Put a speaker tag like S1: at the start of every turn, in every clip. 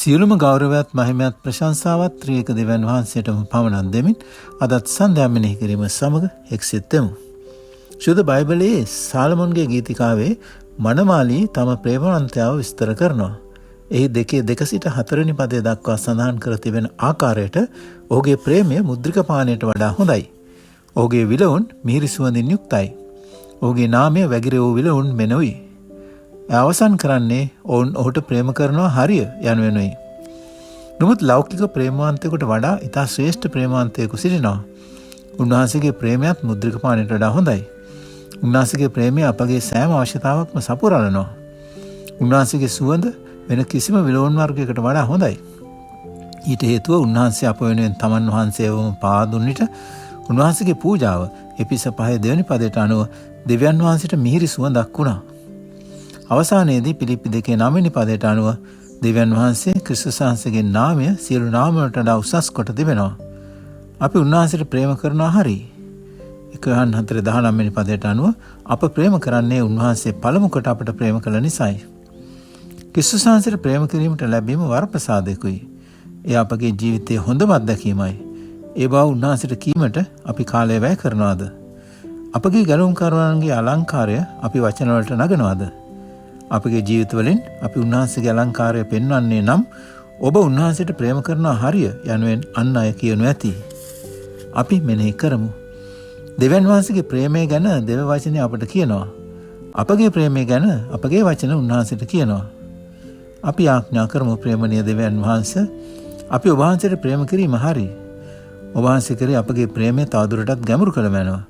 S1: සියලුම ගෞරවයත් මහිමයත් ප්‍රශංසාවත් ත්‍රියක දෙවියන් වහන්සේටම පමණක් දෙමින් අදත් සන්ධ්‍යා මෙනෙහි කිරීම සමග එක්සෙත්තෙමු. ශුද්ධ බයිබලයේ සාලමොන්ගේ ගීතිකාවේ මනමාලී තම ප්‍රේමවන්තයාව විස්තර කරනවා. එහි 2 සිට 4 වෙනි පදය දක්වා සඳහන් කර තිබෙන ආකාරයට ඔහුගේ ප්‍රේමය මුද්‍රික පානයට වඩා හොඳයි. ඔහුගේ විලවුන් මිහිරි සුවඳින් යුක්තයි. ඔහුගේ නාමය වැගිර වූ විලවුන් මෙනොයි. අවසන් කරන්නේ ඔවුන් ඔහුට ප්‍රේම කරනවා හරිය යනුවෙනුයි. නමුත් ලෞකික ප්‍රේමවන්තයෙකුට වඩා ඉතා ශ්‍රේෂ්ඨ ප්‍රේමවන්තයෙකු සිටිනවා. උන්වහන්සේගේ ප්‍රේමයත් මුද්‍රික පානයට වඩා හොඳයි. උන්වහන්සේගේ ප්‍රේමය අපගේ සෑම අවශ්‍යතාවක්ම සපුරනවා. උන්වහන්සේගේ සුවඳ වෙන කිසිම විලවුන් වර්ගයකට වඩා හොඳයි. ඊට හේතුව උන්වහන්සේ අප වෙනුවෙන් තමන් වහන්සේවම පාදුන් විට උන්වහන්සේගේ පූජාව එපිස 5 දෙවැනි පදයට අනුව දෙවියන් වහන්සේට මිහිරි සුවඳක් වුණා. අවසානයේදී පිලිප්පි 2:9 වෙනි පදයට අනුව දෙවියන් වහන්සේ ක්‍රිස්තුස් වහන්සේගේ නාමය සියලු නාම වලට වඩා උසස් කොට තිබෙනවා. අපි උන්වහන්සේට ප්‍රේම කරනවා හරි. 1 යොහන් 4:19 වෙනි පදයට අනුව අප ප්‍රේම කරන්නේ උන්වහන්සේ පළමු කොට අපට ප්‍රේම කළ නිසායි. ක්‍රිස්තුස් වහන්සේට ප්‍රේම කිරීමට ලැබීම වරප්‍රසාදයකුයි. ඒ අපගේ ජීවිතයේ හොඳම අත්දැකීමයි. ඒ බව උන්වහන්සේට කීමට අපි කාලය වැය කරනවාද? අපගේ ගැලුම්කරුවන්ගේ අලංකාරය අපි වචන වලට නගනවාද? අපගේ ජීවිතවලින් අපි උන්වහන්සේගේ අලංකාරය පෙන්වන්නේ නම් ඔබ උන්වහන්සේට ප්‍රේම කරනවා හරිය යනුවෙන් අන් අය කියනු ඇති. අපි මෙනෙහි කරමු. දෙවියන් වහන්සේගේ ප්‍රේමය ගැන දෙව වචනේ අපට කියනවා. අපගේ ප්‍රේමය ගැන අපගේ වචන උන්වහන්සේට කියනවා. අපි ආඥා කරමු ප්‍රේමණීය දෙවියන් වහන්සේ අපි ඔබ වහන්සේට ප්‍රේම කිරීම හරි. ඔබ වහන්සේ කරේ අපගේ ප්‍රේමය තවදුරටත් ගැඹුරු කළ මැනව.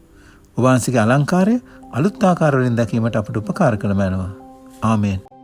S1: ඔබ වහන්සේගේ අලංකාරය අලුත් ආකාර වලින් දැකීමට අපට උපකාර කළ මැනව. ආමේන්.